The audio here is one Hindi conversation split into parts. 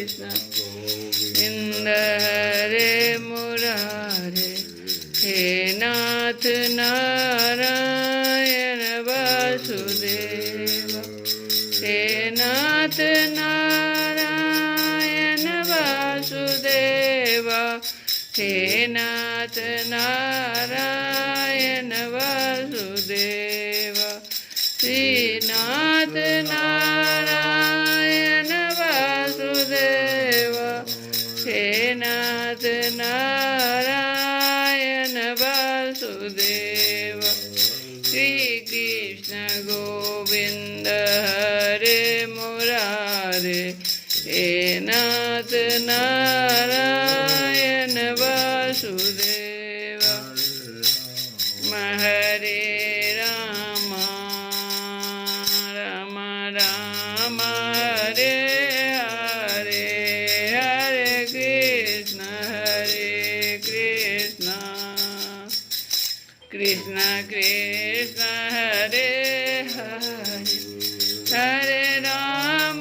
कृष्ण गोविंद हरे मुरारे, हे नाथ नारायण वासुदेव, हे नाथ नारायण वासुदेव, हे नाथ नारायण वासुदेव, श्रीनाथ नारायण वासुदेव, हे नाथ नारायण वासुदेव, श्री कृष्ण गोविंद हरे मुरारे, हे नाथ नारायण वासुदेव, हरे राम राम राम हरे हरे, हरे कृष्ण कृष्ण कृष्ण हरे हरे, हरे राम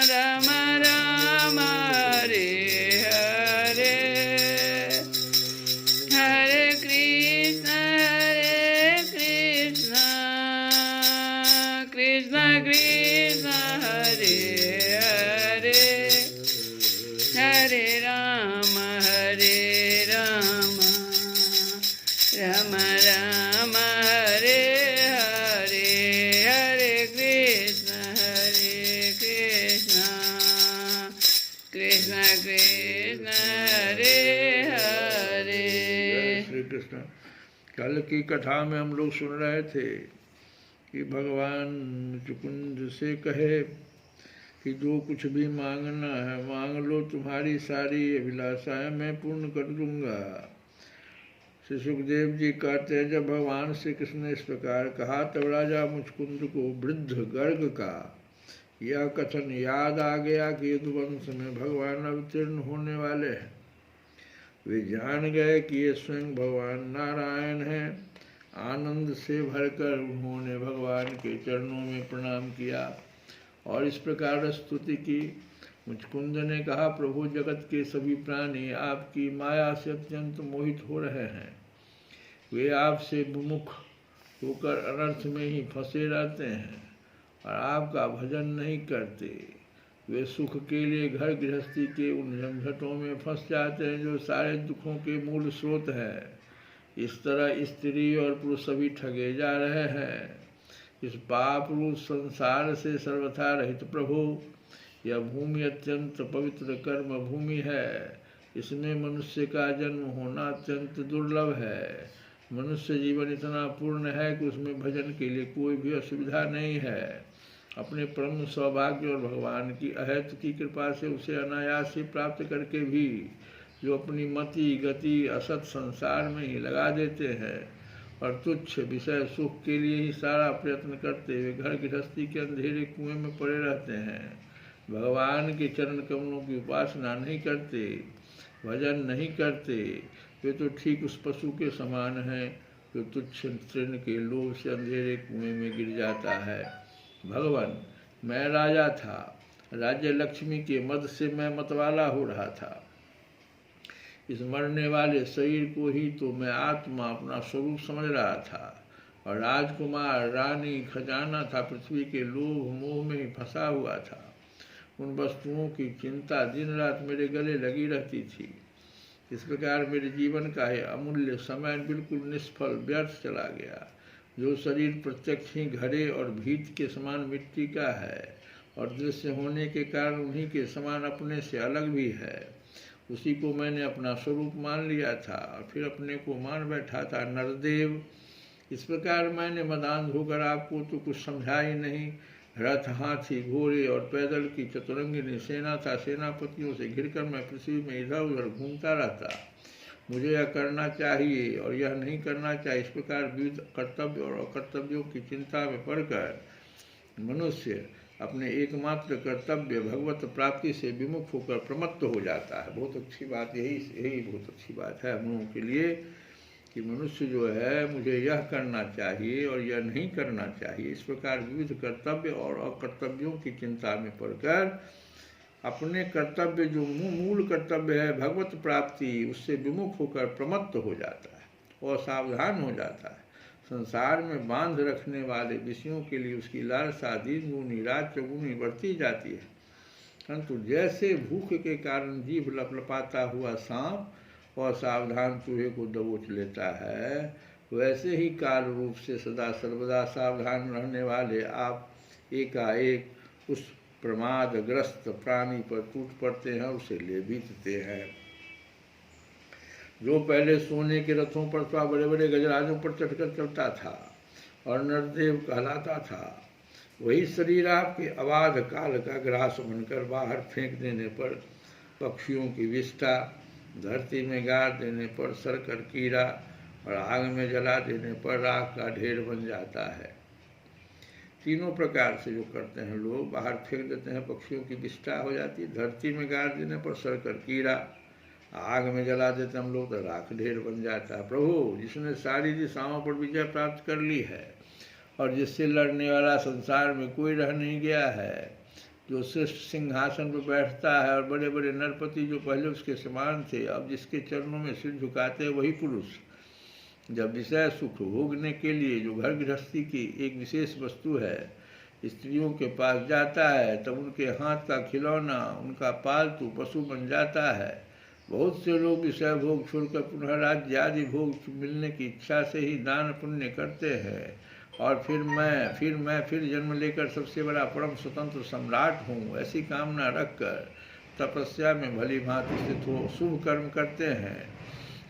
राम राम हरे हरे, हरे कृष्ण कृष्ण कृष्ण हरे हरे, हरे राम राम राम हरे हरे, हरे कृष्ण कृष्ण कृष्ण हरे हरे। श्री कृष्ण। कल की कथा में हम लोग सुन रहे थे कि भगवान मुचकुंद से कहे कि जो कुछ भी मांगना है मांग लो, तुम्हारी सारी अभिलाषाएं मैं पूर्ण कर दूंगा। श्री सुखदेव जी कहते हैं, जब भगवान श्री कृष्ण ने इस प्रकार कहा तब राजा मुचकुंद को वृद्ध गर्ग का यह कथन याद आ गया कि यदुवंश में भगवान अवतीर्ण होने वाले हैं। वे जान गए कि ये स्वयं भगवान नारायण हैं। आनंद से भरकर उन्होंने भगवान के चरणों में प्रणाम किया और इस प्रकार स्तुति की। मुचकुंद ने कहा, प्रभु, जगत के सभी प्राणी आपकी माया से अत्यंत मोहित हो रहे हैं। वे आपसे विमुख होकर अनर्थ में ही फंसे रहते हैं और आपका भजन नहीं करते। वे सुख के लिए घर गृहस्थी के उन झंझटों में फंस जाते हैं जो सारे दुखों के मूल स्रोत है। इस तरह स्त्री और पुरुष सभी ठगे जा रहे हैं। इस पाप रूप संसार से सर्वथा रहित प्रभु, यह भूमि अत्यंत पवित्र कर्म भूमि है। इसमें मनुष्य का जन्म होना अत्यंत दुर्लभ है। मनुष्य जीवन इतना पूर्ण है कि उसमें भजन के लिए कोई भी असुविधा नहीं है। अपने परम सौभाग्य और भगवान की अहेतु की कृपा से उसे अनायास ही प्राप्त करके भी जो अपनी मति गति असत संसार में ही लगा देते हैं और तुच्छ विषय सुख के लिए ही सारा प्रयत्न करते हुए घर गृहस्थी के अंधेरे कुएं में पड़े रहते हैं, भगवान के चरण कमलों की उपासना नहीं करते, भजन नहीं करते, वे तो ठीक उस पशु के समान हैं जो तुच्छ तृण के लोभ से अंधेरे कुएं में गिर जाता है। भगवान, मैं राजा था, राज्य लक्ष्मी के मद से मैं मतवाला हो रहा था। इस मरने वाले शरीर को ही तो मैं आत्मा अपना स्वरूप समझ रहा था और राजकुमार रानी खजाना था पृथ्वी के लोभ मोह में ही फंसा हुआ था। उन वस्तुओं की चिंता दिन रात मेरे गले लगी रहती थी। इस प्रकार मेरे जीवन का यह अमूल्य समय बिल्कुल निष्फल व्यर्थ चला गया। जो शरीर प्रत्यक्ष ही घड़े और भीत के समान मिट्टी का है और दृश्य होने के कारण उन्हीं के समान अपने से अलग भी है, उसी को मैंने अपना स्वरूप मान लिया था और फिर अपने को मान बैठा था नरदेव। इस प्रकार मैंने मदांध होकर आपको तो कुछ समझा ही नहीं। रथ, हाथी, घोड़े और पैदल की चतुरंगिनी सेना था। सेनापतियों से घिरकर मैं पृथ्वी में इधर उधर घूमता रहता। मुझे यह करना चाहिए और यह नहीं करना चाहिए, इस प्रकार विविध कर्तव्य और अकर्तव्यों की चिंता में पड़कर मनुष्य अपने एकमात्र कर्तव्य भगवत प्राप्ति से विमुख होकर प्रमत्त हो जाता है। बहुत अच्छी बात, यही बहुत अच्छी बात है हम लोगों के लिए कि मनुष्य जो है मुझे यह करना चाहिए और यह नहीं करना चाहिए, इस प्रकार विविध कर्तव्य और अकर्तव्यों की चिंता में पड़कर अपने कर्तव्य जो मूल कर्तव्य है भगवत प्राप्ति, उससे विमुख होकर प्रमत्त हो जाता है और सावधान हो जाता है। संसार में बांध रखने वाले विषयों के लिए उसकी लालसा दिन गुनी रात चौगुनी बढ़ती जाती है, परंतु जैसे भूख के कारण जीभ लपलपाता हुआ सांप और सावधान चूहे को दबोच लेता है, वैसे ही काल रूप से सदा सर्वदा सावधान रहने वाले आप एकाएक उस प्रमादग्रस्त प्राणी पर टूट पड़ते हैं, उसे ले बीतते हैं। जो पहले सोने के रथों पर अथवा बड़े बड़े गजराजों पर चढ़कर चलता था और नरदेव कहलाता था, वही शरीर आपके अबाध काल का ग्रास बनकर बाहर फेंक देने पर पक्षियों की विष्ठा, धरती में गाड़ देने पर सरकर कीड़ा और आग में जला देने पर राख का ढेर बन जाता है। तीनों प्रकार से जो करते हैं लोग, बाहर फेंक देते हैं पक्षियों की विष्ठा हो जाती है, धरती में गाड़ देने पर सरकर कीड़ा, आग में जला देते हम लोग तो राख ढेर बन जाता है। प्रभु जिसने सारी दिशाओं पर विजय प्राप्त कर ली है और जिससे लड़ने वाला संसार में कोई रह नहीं गया है, जो श्रेष्ठ सिंहासन पर बैठता है और बड़े बड़े नरपति जो पहले उसके समान थे अब जिसके चरणों में सिर झुकाते हैं, वही पुरुष जब विषय सुख भोगने के लिए जो घर गृहस्थी की एक विशेष वस्तु है स्त्रियों के पास जाता है, तब उनके हाथ का खिलौना उनका पालतू पशु बन जाता है। बहुत से लोग विषय भोग छोड़कर पुनः राज्य आदि भोग मिलने की इच्छा से ही दान पुण्य करते हैं और फिर जन्म लेकर सबसे बड़ा परम स्वतंत्र सम्राट हूँ ऐसी कामना रखकर तपस्या में भली भांति स्थित हो शुभ कर्म करते हैं।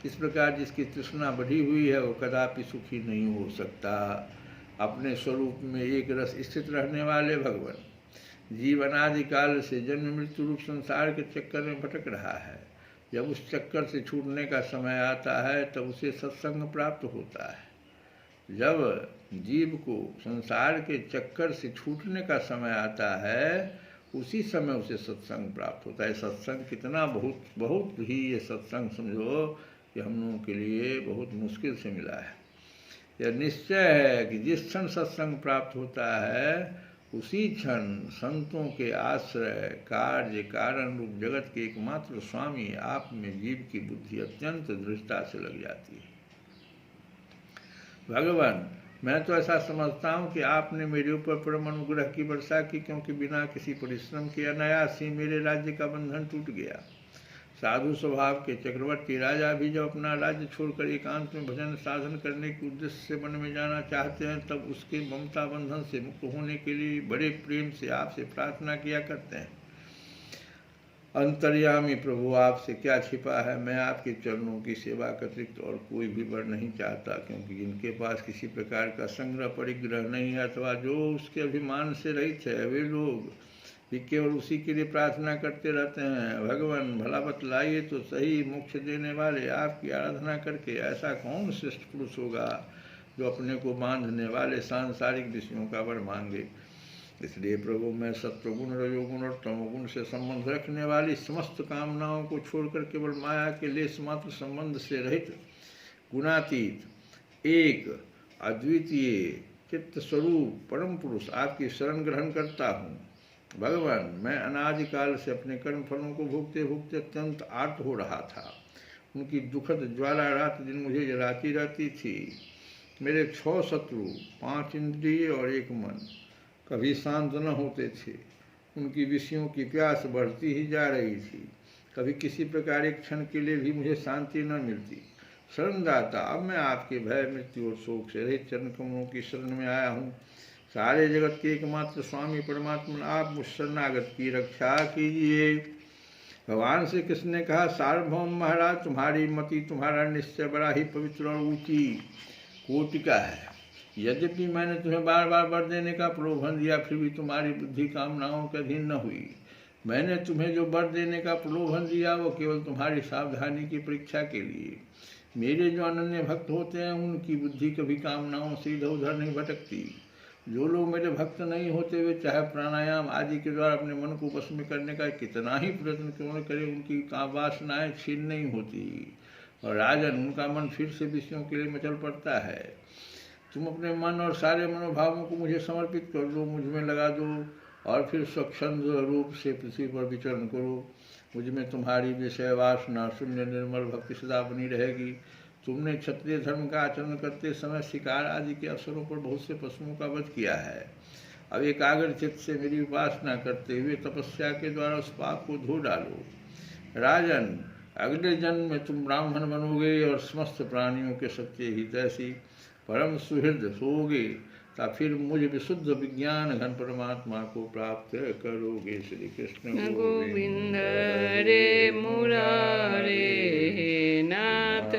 इस प्रकार जिसकी तृष्णा बढ़ी हुई है वो कदापि सुखी नहीं हो सकता। अपने स्वरूप में एक रस स्थित रहने वाले भगवान जीवन आदि काल से जन्म मृत्यु रूप संसार के चक्कर में भटक रहा है। जब उस चक्कर से छूटने का समय आता है तब उसे सत्संग प्राप्त होता है। जब जीव को संसार के चक्कर से छूटने का समय आता है उसी समय उसे सत्संग प्राप्त होता है। सत्संग कितना बहुत ही ये सत्संग समझो कि हम लोगों के लिए बहुत मुश्किल से मिला है। यह निश्चय है कि जिस क्षण सत्संग प्राप्त होता है उसी क्षण संतों के आश्रय कार्य कारण रूप जगत के एकमात्र स्वामी आप में जीव की बुद्धि अत्यंत दृढ़ता से लग जाती है। भगवान मैं तो ऐसा समझता हूँ कि आपने मेरे ऊपर परम अनुग्रह की वर्षा की, क्योंकि बिना किसी परिश्रम के अनायास ही मेरे राज्य का बंधन टूट गया। साधु स्वभाव के चक्रवर्ती राजा भी जब अपना राज्य छोड़कर एकांत में भजन साधन करने के उद्देश्य से वन में जाना चाहते हैं तब उसके ममता बंधन से मुक्त होने के लिए बड़े प्रेम से आपसे प्रार्थना किया करते हैं। अंतर्यामी प्रभु आपसे क्या छिपा है, मैं आपके चरणों की सेवा का अतिरिक्त और कोई भी वर नहीं चाहता, क्योंकि जिनके पास किसी प्रकार का संग्रह परिग्रह नहीं है अथवा जो उसके अभिमान से रहित है वे लोग भी केवल उसी के लिए प्रार्थना करते रहते हैं। भगवान भला बतलाइए तो सही, मोक्ष देने वाले आपकी आराधना करके ऐसा कौन श्रेष्ठ पुरुष होगा जो अपने को बांधने वाले सांसारिक विषयों का वर मांगे। इसलिए प्रभु मैं सत्वगुण रजोगुण और तमोगुण से संबंध रखने वाली समस्त कामनाओं को छोड़कर केवल माया के लेस मात्र संबंध से रहित गुणातीत एक अद्वितीय चित्त स्वरूप परम पुरुष आपकी शरण ग्रहण करता हूँ। भगवान मैं अनादिकाल से अपने कर्म फलों को भोगते भोगते अत्यंत आर्त हो रहा था। उनकी दुखद ज्वाला रात दिन मुझे जलाती रहती थी। मेरे 6 शत्रु, 5 इंद्रिय और 1 मन कभी शांत न होते थे। उनकी विषयों की प्यास बढ़ती ही जा रही थी। कभी किसी प्रकार एक क्षण के लिए भी मुझे शांति न मिलती। शरणदाता अब मैं आपके भय मृत्यु और शोक से रहित चरण कमलों की शरण में आया हूँ। सारे जगत के एकमात्र स्वामी परमात्मा आप मुझ शरणागत की रक्षा कीजिए। भगवान श्री कृष्ण ने कहा, सार्वभौम महाराज तुम्हारी मति तुम्हारा निश्चय बड़ा ही पवित्र और ऊंची कोटि का है। यद्यपि मैंने तुम्हें बार बार वर देने का प्रलोभन दिया फिर भी तुम्हारी बुद्धि कामनाओं के अधीन न हुई। मैंने तुम्हें जो वर देने का प्रलोभन दिया वो केवल तुम्हारी सावधानी की परीक्षा के लिए। मेरे जो अनन्य भक्त होते हैं उनकी बुद्धि कभी कामनाओं से इधर उधर नहीं भटकती। जो लोग मेरे भक्त नहीं होते वे चाहे प्राणायाम आदि के द्वारा अपने मन को वश में करने का कितना ही प्रयत्न क्यों न करें, उनकी वासनाएं क्षीण नहीं होती और राजन उनका मन फिर से विषयों के लिए मचल पड़ता है। तुम अपने मन और सारे मनोभावों को मुझे समर्पित कर दो, मुझ में लगा दो और फिर स्वच्छंद रूप से पृथ्वी पर विचरण करो। मुझ में तुम्हारी विषय वासना शून्य निर्मल भक्ति सदा बनी रहेगी। तुमने क्षत्रिय धर्म का आचरण करते समय शिकार आदि के अवसरों पर बहुत से पशुओं का वध किया है। अब एकाग्र चित्त से मेरी उपासना करते हुए तपस्या के द्वारा उस पाप को धो डालो। राजन, अगले जन्म में तुम ब्राह्मण बनोगे और समस्त प्राणियों के सत्य हितैषी परम सुहृद होगे, तब फिर मुझ विशुद्ध विज्ञान घन परमात्मा को प्राप्त करोगे। श्री कृष्ण गोविंद रे मुरारे नाथ